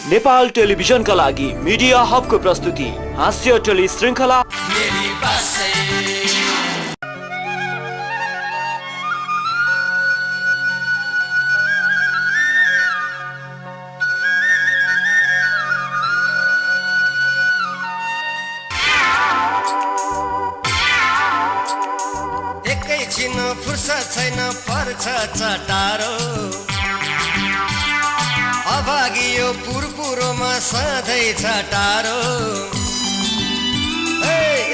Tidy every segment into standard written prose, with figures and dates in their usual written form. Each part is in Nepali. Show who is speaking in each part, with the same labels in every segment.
Speaker 1: नेपाल टेलिभिजनका लागि मिडिया हबको प्रस्तुति हास्य टेली श्रृङ्खला
Speaker 2: एकैछिन फुर्सद छैन पर्छ चटारो अभागियो पुरपुरोमा सधैँ छटारो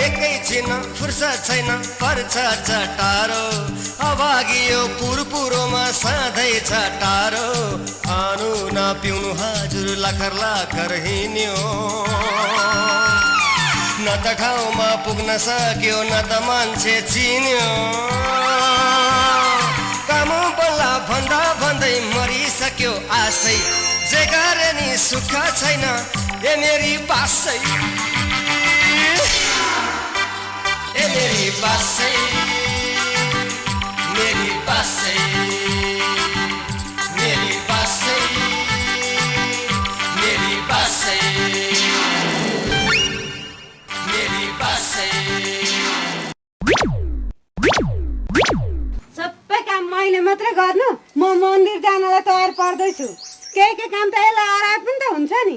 Speaker 2: एकैछिन फुर्सद छैन पर्छ चटारो अभागियो पुरपुरोमा सधैँ छटारो खानु नपिउनु हजुर लाखर लाखर हिँड्यो न त ठाउँमा पुग्न सक्यो न त मान्छे चिन्यो काम बल्ला भन्दा भन्दै मरिसक्यो आशै जे गरे नि सुख छैन ए मेरी बासै ए मेरी बासै मेरी बासै मेरी बासै मेरी बासै
Speaker 3: सबै काम मैले मात्रै गर्नु म मन्दिर जानलाई तयार पर्दैछु के काम त यसलाई हराए पनि त हुन्छ नि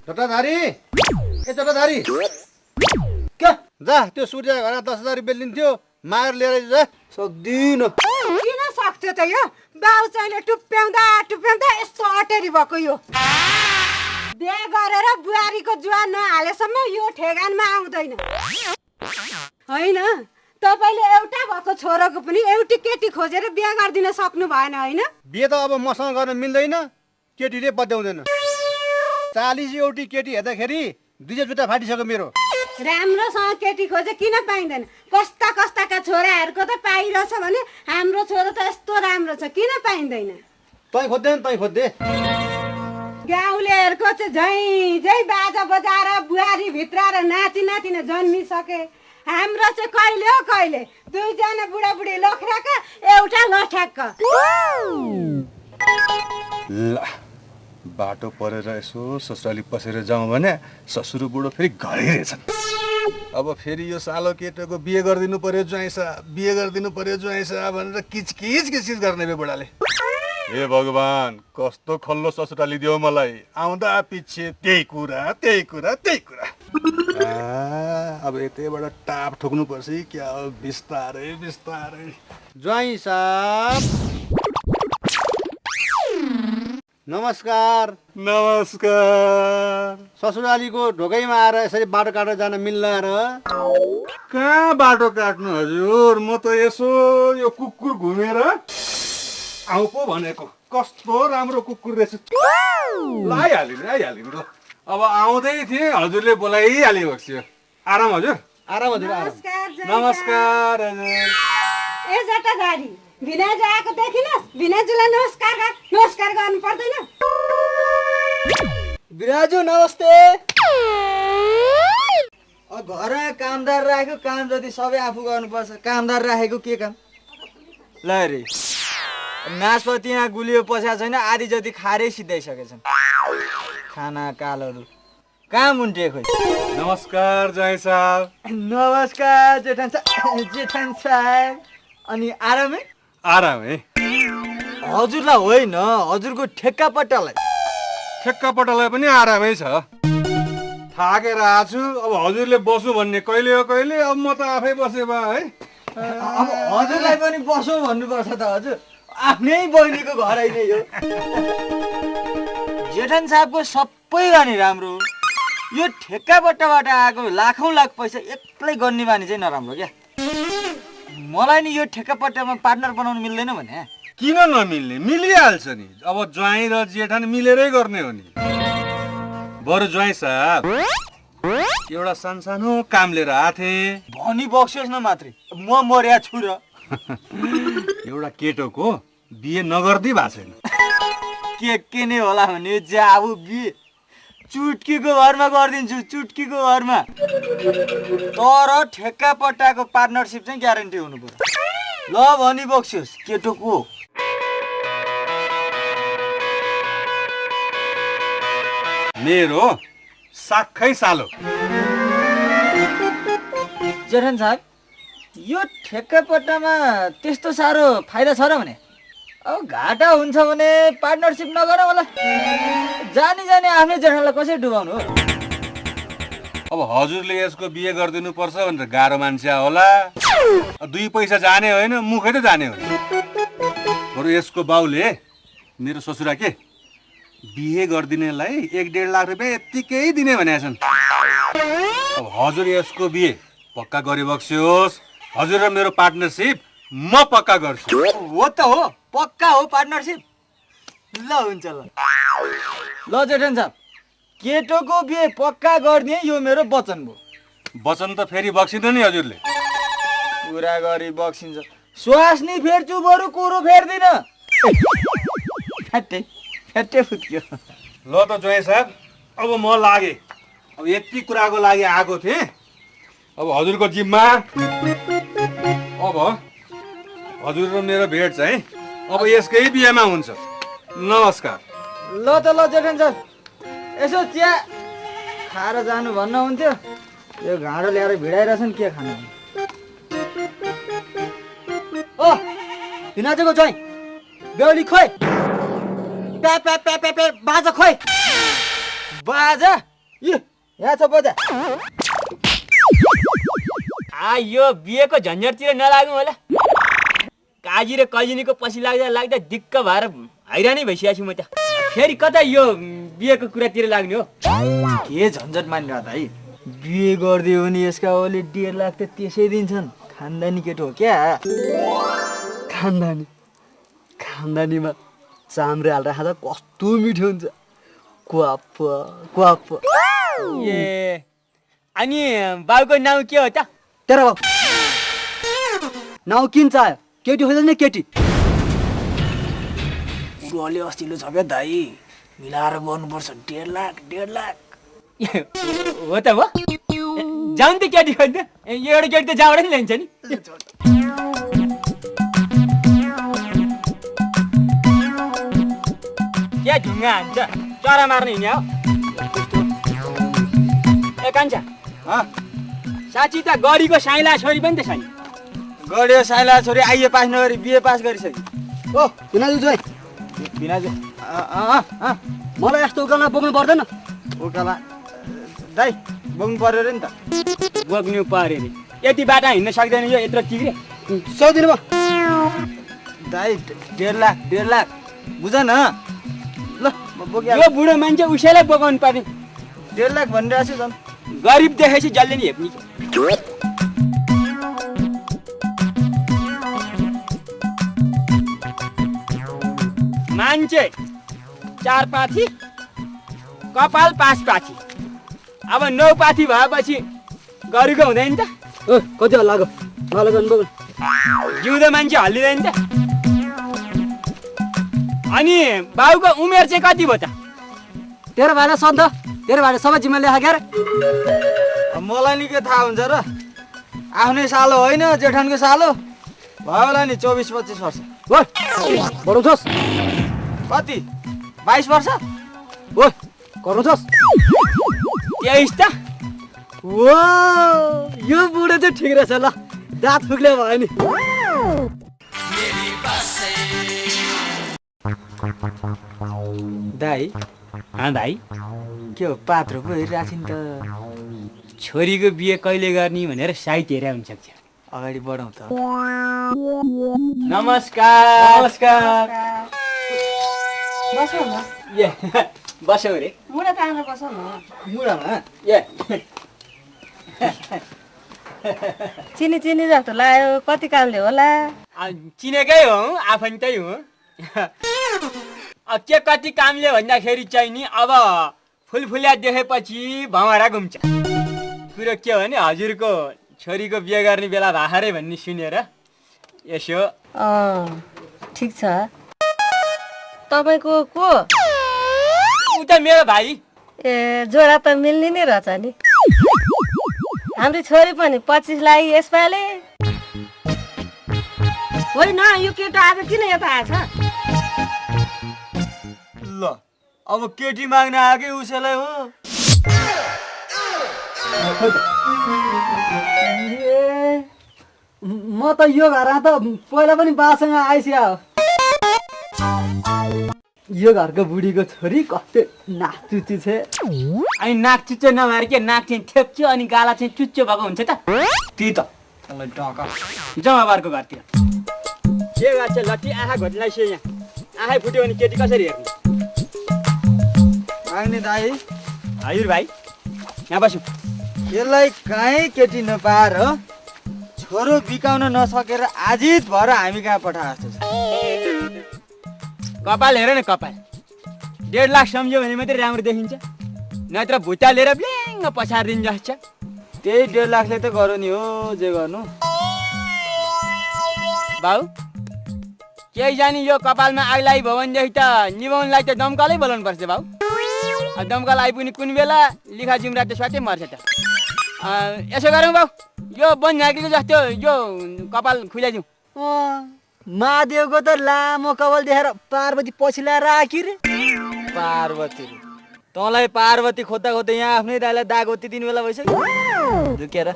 Speaker 4: जटाधारी ए जटाधारी के जा त्यो सूर्य घर 10,000 रुपियाँ लिन्थ्यो मार लिएर जा सक्दिन
Speaker 3: किन सक्थ्यो त यो बाउ चाहिँले टुप्प्याउँदा टुप्प्याउँदा यस्तो अटेरी भएको यो बिहे गरेर बुहारीको जुवा नहालेसम्म यो ठेगानमा आउँदैन होइन तपाईले एउटा भएको छोराको पनि एउटी केटी खोजेर बिहे गरिदिन सक्नु भएन होइन
Speaker 4: बिहे त अब मसँग गर्न मिल्दैन केटीले पत्याउँदैन 40 एउटी केटी हेर्दाखेरि दुईटा जुत्ता फाटिसक्यो मेरो
Speaker 3: राम्रोसँग केटी खोजे किन पाइँदैन कस्ता कस्ताका छोराहरूको त पाइरहेछ भने हाम्रो छोरा त यस्तो राम्रो छ किन पाइँदैन
Speaker 4: तै खोज्दे
Speaker 3: गाउँलेहरूको चाहिँ झै झै बाजा बजाएर बुहारी भित्र र नाति नातिना जन्मिसके हाम्रो चाहिँ कहिले हो कहिले दुईजना बुढाबुढी लखराका एउटा लठ्याक्क
Speaker 5: ल बाटो परेर यसो ससुराली पसेर जाउँ भने ससुरो बुढो फेरि घरै रहेछन् अब फेरि यो सालो केटोको बिहे गरिदिनु पर्यो ज्वाइँसा बिहे गरिदिनु पर्यो ज्वाइँसा भनेर किचकिच गर्ने बे बुढाले हे भगवान कस्तो खल्लो ससुराली दियो मलाई आउँदा पछि त्यही कुरा अब यतैबाट टाप ठोक्नु पर्छ क्या हो बिस्तारै बिस्तारै
Speaker 4: ज्वाइँ साहब नमस्कार ससुरालीको ढोकैमा आएर यसरी बाटो काटेर जान मिल्ला र
Speaker 5: कहाँ बाटो काट्नु हजुर म त यसो यो कुकुर घुमेर आउ पो भनेको कस्तो राम्रो कुकुर रहेछ आइहालिनु ल अब आउँदै थिएँ हजुरले बोलाइहाल्यो बक्स्यो आराम हजुर नमस्कार हजुर
Speaker 3: ए जटाधारी भिनाजु आएको देखिनस् भिनाजुलाई नमस्कार गर्नु पर्दैन
Speaker 6: बिराजु नमस्ते घर कामदार राखेको काम जति सबै आफू गर्नुपर्छ कामदार राखेको के काम ल रे नासपति यहाँ गुलियो पस्या छैन आधी जति खारै सिधाइसकेछन् खाना कालहरू कहाँ मुन्टे खोइ
Speaker 5: नमस्कार जय साहब
Speaker 6: नमस्कार जेठान साहब अनि आरामै
Speaker 5: है
Speaker 6: हजुरलाई होइन हजुरको
Speaker 5: ठेक्कापट्टालाई पनि आरामै छ थाकेर आएको छु अब हजुरले बसु भन्ने कहिले हो कहिले अब म त आफै बसे बा है
Speaker 6: अब हजुरलाई पनि बसौँ भन्नुपर्छ त हजुर आफ्नै बहिनीको घर होइन यो जेठन साहबको सबै बानी राम्रो यो ठेक्कापट्टाबाट आएको लाखौँ लाख पैसा एक्लै गर्ने बानी चाहिँ नराम्रो क्या मलाई नि यो ठेक्कापट्टामा पार्टनर बनाउनु मिल्दैन भने
Speaker 5: किन नमिल्ने मिलिहाल्छ नि अब ज्वाइँ र जेठन मिलेरै गर्ने हो नि बरु ज्वाइँ साहब एउटा सानो काम लिएर आथे
Speaker 6: भनी बक्सियोस् न मात्रै म मर्या छु र
Speaker 5: एउटा केटोको बिहे नगर्दै भएको छैन
Speaker 6: के नै होला भने जाबु बिहे चुटकीको घरमा गरिदिन्छु चुटकीको घरमा तर ठेक्कापट्टाको पार्टनरसिप चाहिँ ग्यारेन्टी हुनु पर्यो ल भनी बक्सियोस् केटोको
Speaker 5: मेरो साखै सालो।
Speaker 6: जेठन साहब यो ठेक्कापट्टामा त्यस्तो साह्रो फाइदा छ र भने अब घाटा हुन्छ भने पार्टनरसिप नगरौँ होला। जानी जानी आफ्नै जेठनलाई कसरी डुबाउनु हो?
Speaker 5: अब हजुरले यसको बिहे गरिदिनु पर्छ भनेर गाह्रो मान्छे होला। 2 पैसा जाने होइन, मुखै त जाने हो। बरु यसको बाउले मेरो ससुरा के बिहे गरिदिनेलाई 1-1.5 लाख रुपियाँ यत्तिकै दिने भनेका छन्। अब हजुर यसको बिहे पक्का गरिबक्स्योस्। हजुर र मेरो पार्टनरसिप म पक्का गर्छु।
Speaker 6: हो त हो, पक्का हो पार्टनरसिप। ल हुन्छ ल। ल जेठन साहब केटोको बिहे पक्का गर्ने यो मेरो वचन भयो।
Speaker 5: वचन त फेरि बक्सिँदैन नि हजुरले।
Speaker 6: कुरा गरी बक्सिन्छ। श्वास नि फेर्छु बरु कुरो फेर्दिन। फ्याटे फुत्क्यो।
Speaker 5: ल त जोइ साहब अब म लागे। अब यति कुराको लागि आएको थिएँ। अब हजुरको जिम्मा। अब हजुर र मेरो भेट चाहिँ अब यसकै बिहेमा हुन्छ। नमस्कार।
Speaker 6: ल त ल जेठन साहब यसो चिया खाएर जानु भन्न हुन्थ्यो। यो घाँडो ल्याएर भिडाइरहेछन् के खानु। ओ हिनाजको जोइ बेहुली खोइ। प्या प्या प्या प्या प्या बाजा खोइ। बाजा यहाँ छ बजा।
Speaker 7: यो बिहेको झन्झटतिर नलागौँ होला। काजी र कजिनीको पछि लाग्दा लाग्दा दिक्क भएर हैरानै भइसकेको छु म त। फेरि कता यो बिहेको कुरातिर लाग्ने हो?
Speaker 6: के झन्झट मान्नु दाइ? बिहे गरिदियो भने यसका ओले 1.5 लाख त त्यसै दिन्छन्। खानदानी केटो हो क्या?
Speaker 7: खानदानीमा चाम्रे हालेर खाँदा कस्तो मिठो हुन्छ। क्वाप। ए अनि बाउको नाउँ के हो त?
Speaker 6: तेरो बाउ नाउँ किन चाह्यो? केटी खोज्दैन नि केटी।
Speaker 7: पुरोले अस्तिलो छ क्या दाइ, मिलाएर गर्नुपर्छ। 1.5 लाख। हो त हो, जाउँ त केटी खोज्दा। एउटा केटी त जाउँदै ल्याइन्छ नि। क्या ढुङ्गा हान्छ चरा मार्न हिँड्ने हो? ए कान्छा साँच्ची त गढीको साइला छोरी पनि त छ नि।
Speaker 6: गढ्यो साइला छोरी आइए पास नगरी बिए पास गरिसक्यो। ओ भिनाजु जोइ भिनाजु मलाई यस्तो उकालमा बोक्नु पर्दैन। उकाला दाइ बोक्नु पर्यो अरे नि त।
Speaker 7: बोक्नु पर्यो नि। यति बाटा हिँड्न सक्दैन यो यत्रो तिग्रे।
Speaker 6: सक्दिनु भयो दाइ। 1.5 लाख बुझ न। ल म बोकिहाल्छु।
Speaker 7: यो बुढो मान्छे उसैलाई बोकाउनु पर्ने।
Speaker 6: 1.5 लाख भनिरहेको छु झन्।
Speaker 7: गरिब देखेपछि जसले नि हेप्ने। मान्छे 4 पाथी कपाल 5 पाथी। अब 9 पाथी भएपछि गरेको हुँदैन त?
Speaker 6: कति हल्ला लाग्यो मलाई गर्नु बोक्नु।
Speaker 7: जिउँदो मान्छे हल्लिँदैन त? अनि बाउको उमेर चाहिँ कति भयो त?
Speaker 6: तेरो भाइलाई सन्त तेरो भाइले सबै जिम्मा लेखा क्यारे। मलाई नि के थाहा हुन्छ र? आफ्नै सालो होइन जेठनको सालो भयो होला नि। 24-25 वर्ष बढाउँछस्? कति 22 वर्ष? ओ गराउँछस्?
Speaker 7: 23 त?
Speaker 6: ओ यो बुढो चाहिँ ठिक रहेछ। ल दाँत फुक्ले भयो नि। दाइ
Speaker 7: भाइ
Speaker 6: के हो पात्रो पो हेरिरहेको थिएँ नि त।
Speaker 7: छोरीको बिहे कहिले गर्ने भनेर साइट हेरे हुन्छ।
Speaker 6: अगाडि बढाउँ त।
Speaker 7: नमस्कार।
Speaker 3: बसौ न।
Speaker 7: ए बस्यौ रे।
Speaker 3: मुढा तानेर बसौ न।
Speaker 6: मुढामा
Speaker 7: ए
Speaker 3: चिनी जस्तो लाग्यो। कति कामले होला?
Speaker 7: चिनेकै हो, आफन्तै हो। के कति कामले भन्दाखेरि चाहिँ नि अब फुलफुलिया देखेपछि भँवरा घुम्छ। कुरो के हो भने हजुरको छोरीको बिहे गर्ने बेला भाखरै भन्ने सुनेर यसो।
Speaker 3: ठिक छ। तपाईँको को?
Speaker 7: ऊ त मेरो भाइ।
Speaker 3: ए जोडा त मिल्ने नै रहेछ नि। हाम्रो छोरी पनि 25 लागि यसपालि। होइन यो केटो आज किन यता आएछ?
Speaker 6: ल अब केटी माग्न आएकै उसैलाई हो।
Speaker 8: म त यो घरमा त पहिला पनि बासँग आइस्या हो। यो घरको बुढीको छोरी कस्तो नाक चुच्ची छ।
Speaker 7: अनि नाक चुच्चो नभएर के नाक चाहिँ ठेप्च्यो अनि गाला चाहिँ चुच्चो भएको हुन्छ त
Speaker 6: त्यही त तँलाई ढका
Speaker 7: जमाबारको घरतिर के गर्छ लट्ठी आँखा घोट्लाई से यहाँ आँखै फुट्यो भने केटी कसरी हेर्ने
Speaker 6: आउने दाइ
Speaker 7: हजुर भाइ यहाँ बस्नु
Speaker 6: यसलाई काहीँ केटी नपाएर छोरो बिकाउन नसकेर आजित भएर हामी कहाँ पठाए जस्तो छ।
Speaker 7: कपाल हेर न कपाल 1.5 लाख सम्झ्यो भने मात्रै राम्रो देखिन्छ नत्र भुत्ता लिएर ब्ल्याङ्ग पछारिदिनु जस्तो छ।
Speaker 6: त्यही 1.5 लाखले त गरौँ नि हो जे गर्नु।
Speaker 7: बाउ केही जानी यो कपालमा आग लागि भयो भनेदेखि त निभाउनलाई त दमकलै बोलाउनु पर्छ बाउ। दमकल आइपुग्ने कुन बेला लिखा जिम्रा त स्वाटै मर्छ त। यसो गरौँ बाउ यो बन झाँक्रीको जस्तो यो कपाल खुलाइदिउँ।
Speaker 8: महादेवको त लामो कपाल देखेर पार्वती पछि ल्याएर राखी रे।
Speaker 6: पार्वती रे तँलाई पार्वती खोज्दा खोज्दै यहाँ आफ्नै दाइलाई दाग होती दिने बेला भइसक्यो झुकेर।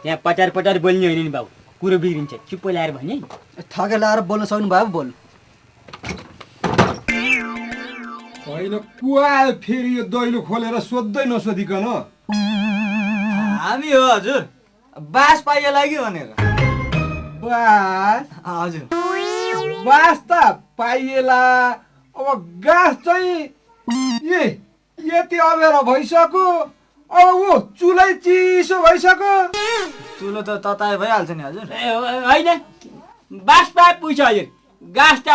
Speaker 7: यहाँ पटार पटार बोल्ने होइन नि बाउ कुरो बिग्रिन्छ चुप्पो ल्याएर भने
Speaker 8: ठगे लाएर बोल्न सक्नु भयो बोल्नु।
Speaker 5: होइन को आयो फेरि यो दैलो खोलेर सोध्दै नसोधिकन?
Speaker 6: हामी हो हजुर बास पाइए लाग्यो भनेर।
Speaker 5: बास
Speaker 6: हजुर
Speaker 5: बास त पाइएला अब गाँस चाहिँ यति अबेर भइसक्यो अब ऊ चुलै चिसो भइसक्यो।
Speaker 6: चुलो त तताए भइहाल्छ नि हजुर।
Speaker 7: होइन बास पाए पुग्छ हजुर गाँस त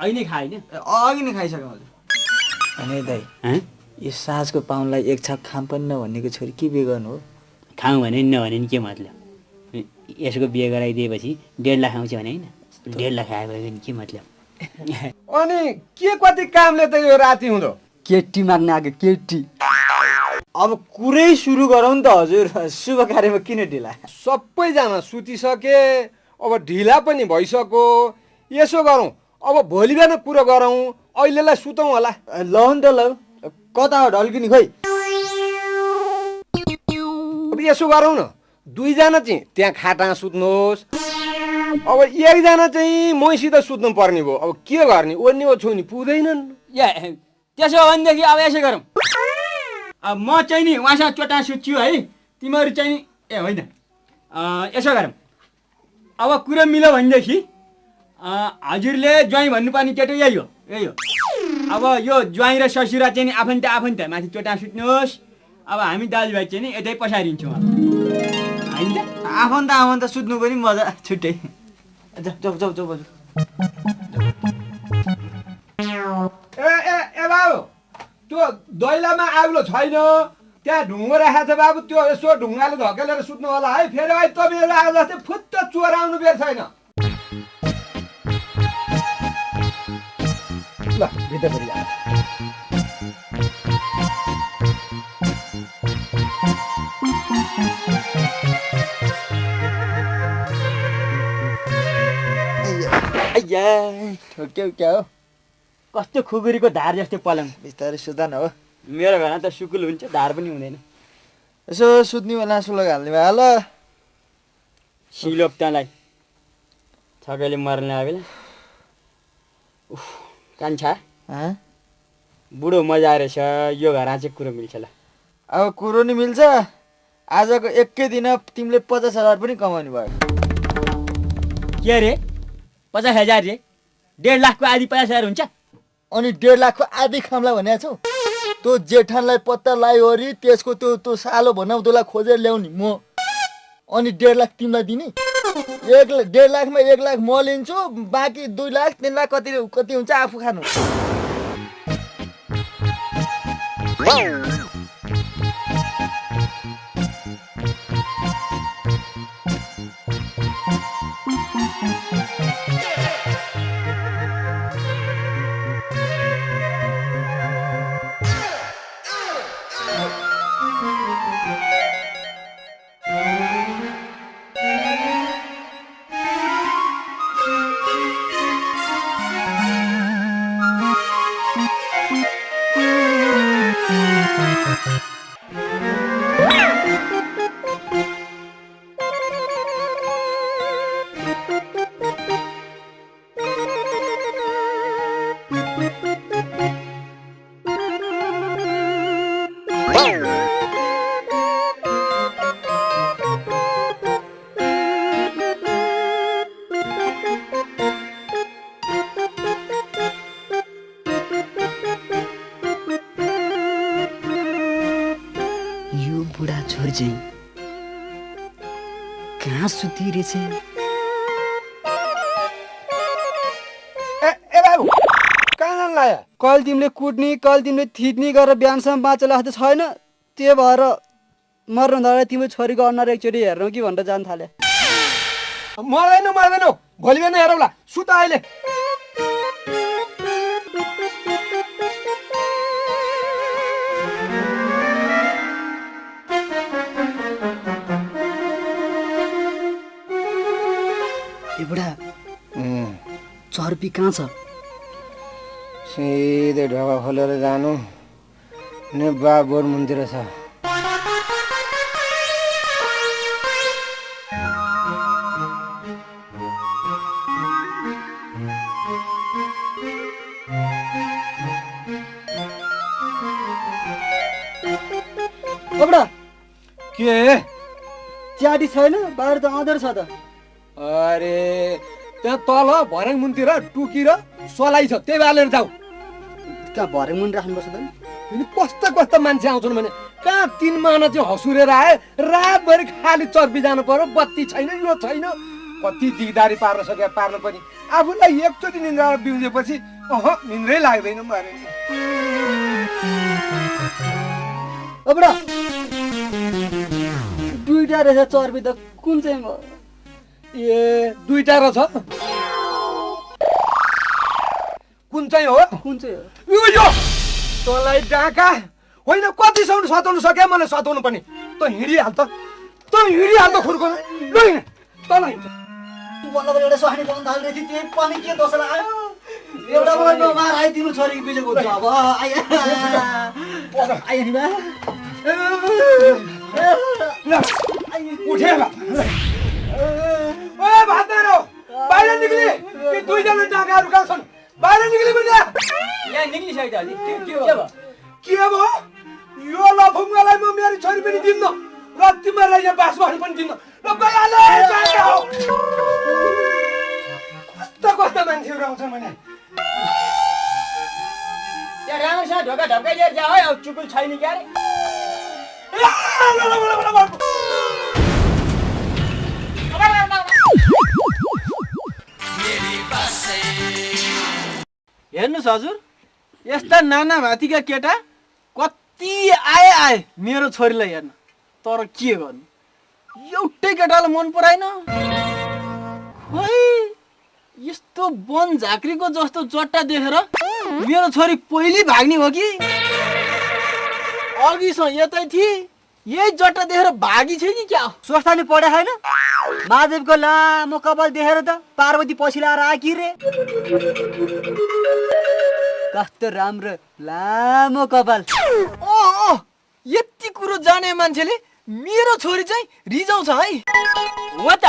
Speaker 7: होइन खाएन
Speaker 6: अघि नै खाइसक्यो हजुर। अनि दाइ यो साँझको पाहुनलाई एक छाप खाम पनि नभन्नेको छोरी के बिहे गर्नु हो?
Speaker 7: खाउँ भने नि नभने नि के मतलब यसको बिहे गराइदिएपछि 1.5 लाख आउँछ भने होइन 1.5 लाख आयो भने के मतलब।
Speaker 5: अनि के कति कामले त यो राति हुँदो?
Speaker 8: केटी माग्न आएको केटी।
Speaker 6: अब कुरै सुरु गरौँ नि त हजुर शुभ कार्यमा किन ढिला?
Speaker 5: सबैजना सुतिसके अब ढिला पनि भइसक्यो। यसो गरौँ अब भोलि बिहान कुरो गरौँ अहिलेलाई सुतौँ होला।
Speaker 6: लौ नि त लौ कता हो ढल्किने खोइ।
Speaker 5: अब यसो गरौँ न 2 जना चाहिँ त्यहाँ खाटामा सुत्नुहोस् अब 1 जना चाहिँ मैसित सुत्नु पर्ने भयो। अब के गर्ने ओर्नी ओछ्याउनी पुग्दैनन्।
Speaker 7: ए त्यसो हो भनेदेखि अब यसो गरौँ अब म चाहिँ नि उहाँसँग चोटा सुत्छु है तिमीहरू चाहिँ नि ए होइन यसो गरौँ अब कुरो मिल्यो भनेदेखि हजुरले ज्वाइँ भन्नुपर्ने केटो यही हो यही हो। अब यो ज्वाइँ र ससुरा चाहिँ नि आफन्त माथि चोटा सुत्नुहोस् अब हामी दाजुभाइ चाहिँ नि यतै पसारिन्छौँ होइन त।
Speaker 6: आफन्त सुत्नु पनि मजा छुट्टै। जाऊ जाऊ जाऊ बाजु।
Speaker 5: ए बाबु त्यो दैलामा आउलो छैन त्यहाँ ढुङ्गो राखेको छ बाबु त्यो यसो ढुङ्गाले धकेलेर सुत्नु होला है। फेरि अहिले तपाईँहरू आएको जस्तै फुत्त चोर आउनु बेर छैन। ल भित्र फेरि
Speaker 6: ठोक्यौ क्या हो
Speaker 7: कस्तो खुकुरीको धार जस्तो पलङ
Speaker 6: बिस्तारै सुता न हो।
Speaker 7: मेरो घरमा त सुकुल हुन्छ धार पनि हुँदैन।
Speaker 6: यसो सुत्ने बेला सुलग हाल्ने भयो ल।
Speaker 7: सिलोप तँलाई छकैले मर्न लाग्यो बेला उफ कान्छा बुढो मजा रहेछ यो घरमा चाहिँ कुरो मिल्छ ल।
Speaker 6: अब कुरो नि मिल्छ आजको एकै दिन तिमीले 50,000 पनि कमाउनु भयो।
Speaker 7: के अरे 50,000 रे 1.5 लाखको आधी 50,000 हुन्छ।
Speaker 8: अनि 1.5 लाखको आधी खामला भनेको छौ। त्यो जेठानलाई पत्ता लाग्यो अरे त्यसको त्यो सालो भनाउँदोलाई खोजेर ल्याउने म। अनि 1.5 लाख तिमीलाई दिने 1.5 लाखमा 1 लाख म लिन्छु बाँकी 2 लाख 3 लाख कति हुन्छ आफू खानु।
Speaker 9: छोरी चाहिँ कहाँ सुतिरहेछ?
Speaker 6: ए बाबु कहाँ लायो? कल तिमीले कुट्ने कल तिमीले थिच्ने गरेर बिहानसम्म बाँचेर त छैन, त्यो भएर मर्नु हुँदा तिम्रो छोरीको अनुहार एकचोटि हेर्नु कि भनेर जान थाले।
Speaker 2: मर्दैन भोलि बिहान हेरौँला, सुत अहिले।
Speaker 9: ए बुढा चर्पी कहाँ छ?
Speaker 2: सिधै ढोका खोलेर जानु ने बाबोर मन्दिर छ।
Speaker 6: बुढा
Speaker 2: के
Speaker 6: च्याटी छैन? बाहिर त अँधेर छ त।
Speaker 2: अरे त्यहाँ तल भर्याङ मुनतिर टुकी र सलाई छ, त्यही बालेर जाऊ।
Speaker 6: कहाँ भरे मुनि राख्नुपर्छ त?
Speaker 2: कस्ता मान्छे आउँछन् भने कहाँ 3 महिना चाहिँ हँसुरेर आए, रातभरि खाली चर्पी जानु पर्यो, बत्ती छैन, यो छैन, कति दिगदारी पार्न सके पार्नु पनि। आफूलाई एकचोटि निन्द्रा बिउजेपछि निन्द्रै लाग्दैन मारे।
Speaker 6: बुढा दुईटा रहेछ चर्पी त, कुन चाहिँ
Speaker 2: ए 2टा रहेछ, कुन चाहिँ हो?
Speaker 6: कुन चाहिँ हो?
Speaker 2: यो तँलाई डाका होइन, कतिसम्म सताउनु सक्यो? मलाई सताउनु पनि। त हिँडिहाल त खुर्को तल हिँड्छ।
Speaker 8: बल्ल बल्ल एउटा स्वास्नी पाउनु थाल्दै थियो, त्यही पनि के दोष लाग्यो? एउटा मलाई मार आयो तिम्रो छोरीको बिजको हुन्छ अब। आयो नि बा।
Speaker 2: उठे भात बाहिर निक्ली, ती 2जना डाकाहरू कहाँ छन्? बाहिर निक्ली पनि।
Speaker 7: यहाँ निक्लिसक्यो त के भयो?
Speaker 2: के भयो? यो लफुङ्गालाई म मेरो छोरी पनि दिन्न र तिमीहरूलाई यहाँ बास बस्नु पनि दिन्न र कस्ता मान्छेहरू आउँछन् भने
Speaker 7: त्यहाँ राम्रोसँग ढोका ढक्कै लिएर जा है, अब चुकुल छैन क्या रे।
Speaker 6: हेर्नुहोस् हजुर, यस्ता नाना भातीका केटा कति आए मेरो छोरीलाई हेर्न, तर के गर्नु, एउटै केटालाई मन पराइन। खोइ यस्तो वन झाँक्रीको जस्तो चट्टा देखेर मेरो छोरी पहिले भाग्ने हो कि अघिसँग यतै थिए, यही चट्टा देखेर भागी छ कि क्या?
Speaker 9: स्वस्थानी पढे छैन? महादेवको लामो कपाल देखेर त पार्वती पसिलाएर आकी रे। कस्तो राम्रो लामो कपाल।
Speaker 6: ओ यति कुरो जाने मान्छेले मेरो छोरी चाहिँ रिजाउँछ है।
Speaker 7: हो त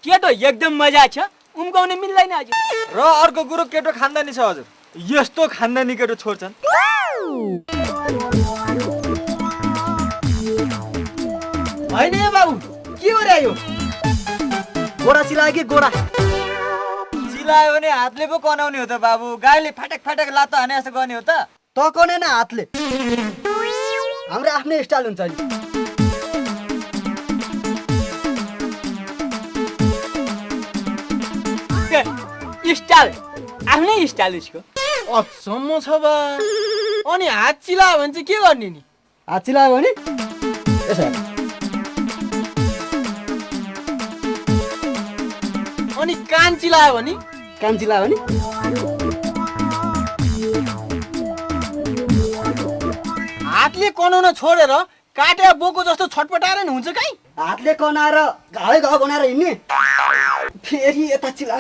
Speaker 7: केटो एकदम मजा छ, उम्काउन मिल्दैन आज।
Speaker 6: र अर्को कुरो केटो खानदानी छ हजुर, यस्तो खानदानी केटो छोड्छन्। होइन बाबु के गर्यो?
Speaker 9: गोडा चिलायो कि गोडा?
Speaker 6: चिलायो भने हातले पो कनाउने हो त बाबु, गाईले फाटक फाटक लातो हाने जस्तो गर्ने हो त?
Speaker 9: तकने न हातले, हाम्रो आफ्नै स्टाइल हुन्छ नि।
Speaker 7: स्टाइल आफ्नै स्टाइल उसको।
Speaker 6: अचम्म छ बा। अनि हात चिलायो भने चाहिँ के गर्ने नि?
Speaker 9: हात चिलायो भने
Speaker 6: अनि कान चिलायो भने?
Speaker 9: कान चिलायो भने
Speaker 6: हातले कनाउन छोडेर काटे बोको जस्तो छटपटाएर नि हुन्छ काई?
Speaker 9: हातले कनाएर घाडै घाउ बनाएर हिँड्ने, फेरि यता चिला।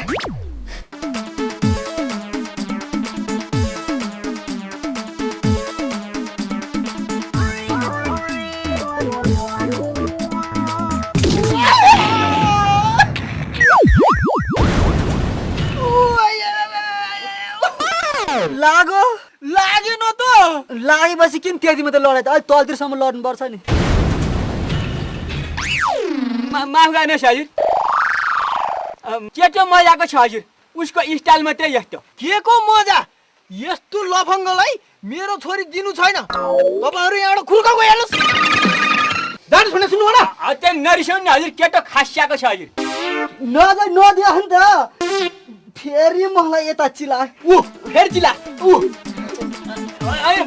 Speaker 6: लागेन त?
Speaker 9: लागेपछि किन त्यति मात्रै लडाइ त? अलिक तलतिरसम्म लड्नु पर्छ नि।
Speaker 7: माफ गर्नुहोस् हजुर, केटो मजाको छ हजुर, उसको स्टाइल मात्रै यस्तो।
Speaker 6: के को मजा? यस्तो लफङ्गलाई मेरो छोरी दिनु छैन। तपाईहरु यहाँबाट खुर्का गइहाल्नुस्। जान
Speaker 2: मैले सुने सुन्नु होला
Speaker 7: त्यहाँ नरिसाउनु नि हजुर केटो खासियाको छ हजुर
Speaker 9: नदियो नि त फेरि मलाई यता चिला
Speaker 7: फेरि चिला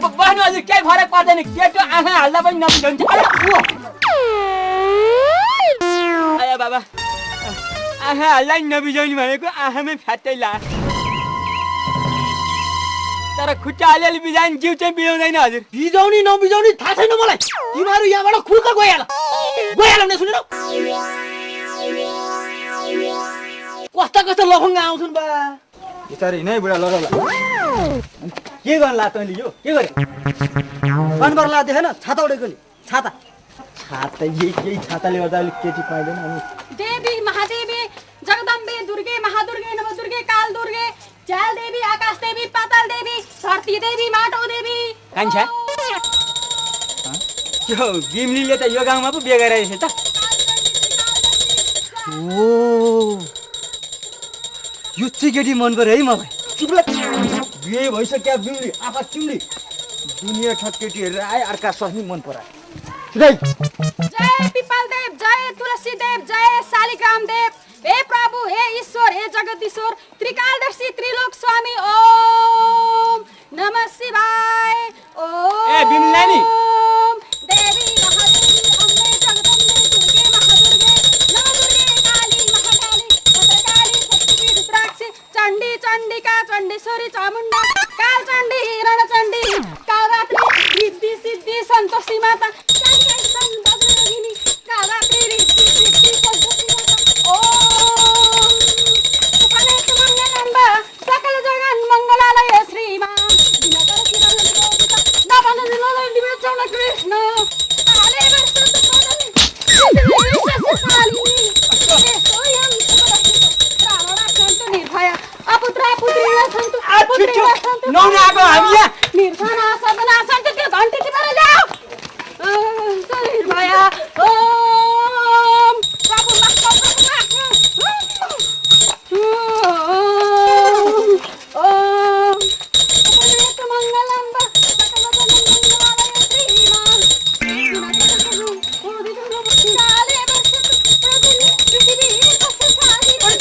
Speaker 7: बस्नु हजुर केही फरक पर्दैन केटो आँखा हाल्दा पनि नबिजाउँछ आया बाबा आँखा हाल्दा नि नबिजाउने भनेको आँखामै फ्याट्टै ला तर खुट्टा अलिअलि बिजाउने जिउ चाहिँ बिजाउँदैन हजुर
Speaker 2: बिजाउने नबिजाउने थाहा छैन मलाई तिमीहरू यहाँबाट खुल्क गइहाल भने सुनेन कस्ता कस्ता लफङ्गा आउँछन् बा
Speaker 6: बिस्तारै हिँड है बुढा लगाउला
Speaker 9: के गर्ला तैँले यो के गरे कन्बर ला देखेन छाता उडेको नि छाता छाता यही छाताले गर्दा अलिक केटी पाइँदैन अनि
Speaker 3: देवी महादेवी जगदम्बे दुर्गे महादुर्गे नवदुर्गे काल दुर्गे चाल देवी आकाश देवी पाताल देवी धरती देवी माटो देवी
Speaker 7: कान्छा त्यो बिमलीले त यो गाउँमा पो बिहे गराएछ त
Speaker 9: ओ यो चाहिँ केटी मन पर्यो है मलाई
Speaker 6: बिहे भइसक्यो बिउली आफा चिउली दुनियाँ ठक केटी हेरेर आए अर्का स्वास्नी मन परायो
Speaker 3: जय पिपल देव जय तुलसी देव जय शालिग्राम देव हे प्रभु हे ईश्वर हे जगदीश्वर त्रिकालदर्शी त्रिलोक स्वामी ओम नमः शिवाय ओम
Speaker 7: ए बिमलानी
Speaker 3: देवी महादेवी अम्बे जगदम्बे दुर्गे महादुर्गे नवदुर्गे काली महाकाली भद्रकाली शक्ति रुद्राक्षी चण्डी चण्डिका चण्डेश्वरी चामुण्डा कालचण्डी रणचण्डी कालरात्री रिद्धि सिद्धि सन्तोषी माता बजरंगिनी कालरात्री रिद्धि सिद्धि सन्तोषी माता ओम सुपनेत मंगलम्बा सकल जगन मंगलालय श्रीमान दिनकर किरण गोपिका नवन निलय निवेचन कृष्ण काले वर्ष सुपदने शशिशालिनी स्वयं प्राणरक्षन्तु निर्भया अपुत्रा पुत्री रक्षन्तु पुत्री रक्षन्तु
Speaker 7: नौनाको हामी यहाँ
Speaker 3: निर्धना सदना सन्तु त्यो घन्टी टिपेर ल्याऊ निर्भया ओम प्रभु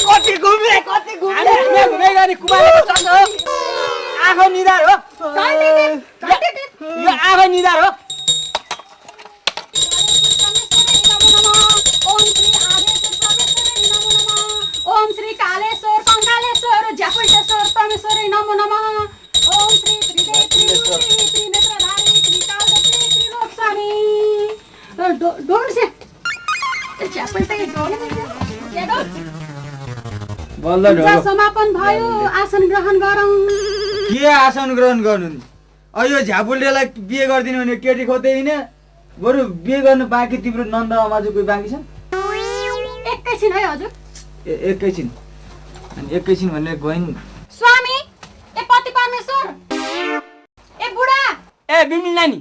Speaker 7: कति घुम्ने आँखा निधार हो यो आँखा निधार हो
Speaker 3: ओम श्री कालेश्वर कंकालेश्वर जपटेश्वर परमेश्वरी नमो नमः ओम श्री त्रिदेव त्रिमूर्ति त्रिनेत्रधारी त्रिकालदर्शी त्रिलोक स्वामी डोंट से जपटे पूजा समापन भयो आसन ग्रहण गरौँ
Speaker 6: के आसन ग्रहण गर्नु नि अयो झ्यापुल्डेलाई बिहे गरिदिनु भने केटी खोज्दै होइन बरु बिहे गर्नु बाँकी तिम्रो नन्द अमाजु कोही बाँकी छ
Speaker 3: एकैछिन है हजुर
Speaker 6: एकैछिन अनि एकैछिन भनेर गइन्
Speaker 3: स्वामी ए पति परमेश्वर ए बुढा
Speaker 7: ए बिमली नानी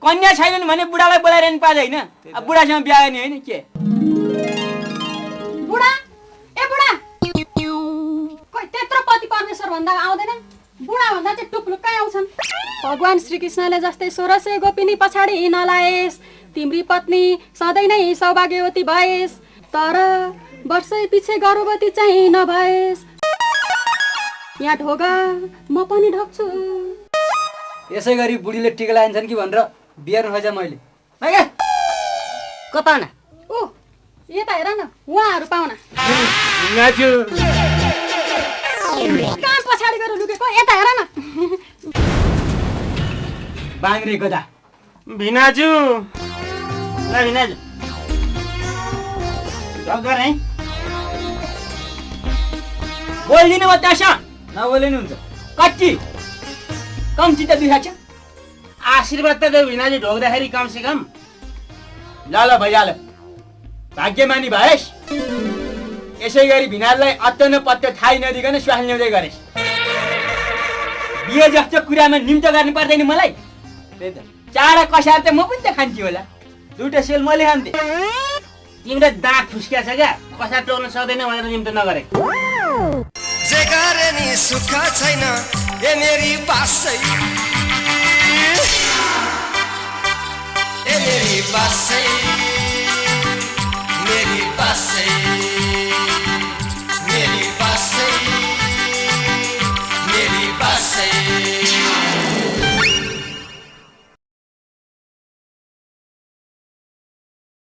Speaker 7: कन्या छैन भने बुढालाई बोलाएर नि पाउँदैन अब बुढासँग बिहा गर्ने होइन के
Speaker 3: बुढा ए बुढा खोइ त्यत्रो पति परमेश्वर भन्दा आउँदैन बुढा भन्दा चाहिँ टुप्लुक्कै आउँछन् भगवान श्रीकृष्णले जस्तै 1600 गोपिनी पछाडि नलाएस् तिम्री पत्नी सधैँ नै सौभाग्यवती भएस् तर वर्षै पछि गर्भवती चाहिँ नभएस् यहाँ ढोगा म पनि ढोग्छु
Speaker 9: यसै गरी बुढीले टिका लाइन्छन् कि भनेर बिहान खोजे मैले
Speaker 7: कता न
Speaker 3: ऊ यता हेर न उहाँहरू पाउना काम पछाडि गरेर लुकेको यता हेर न
Speaker 7: बाङ्रे गदा भिनाजु ल भिनाजु गर है बोलिदिनु म त्यहाँ
Speaker 6: नबोले नि हुन्छ
Speaker 7: कति कम्ती त दुखा छ
Speaker 1: आशीर्वाद त देऊ भिनाजी ढोग्दाखेरि कम से कम
Speaker 7: ल ल भइहाल्यो भाग्यमानी भएस् यसै गरी भिनाललाई अत्तो न पत्तो थाहै नदिकन श्वास ल्याउँदै गरेस् बिहे जस्तो कुरामा निम्त गर्नु पर्दैन मलाई
Speaker 6: त्यही त
Speaker 7: चाडा कसार त म पनि त खान्छु होला
Speaker 6: दुईटा सेल मैले खान्थे
Speaker 1: तिम्रो दाँत फुस्किया छ क्या कसार टोक्न सक्दैन भनेर निम्तो नगरे
Speaker 10: जे गरे नि सुख छैन ए मेरी बासै ए मेरी बात सही, मेरी बात सही।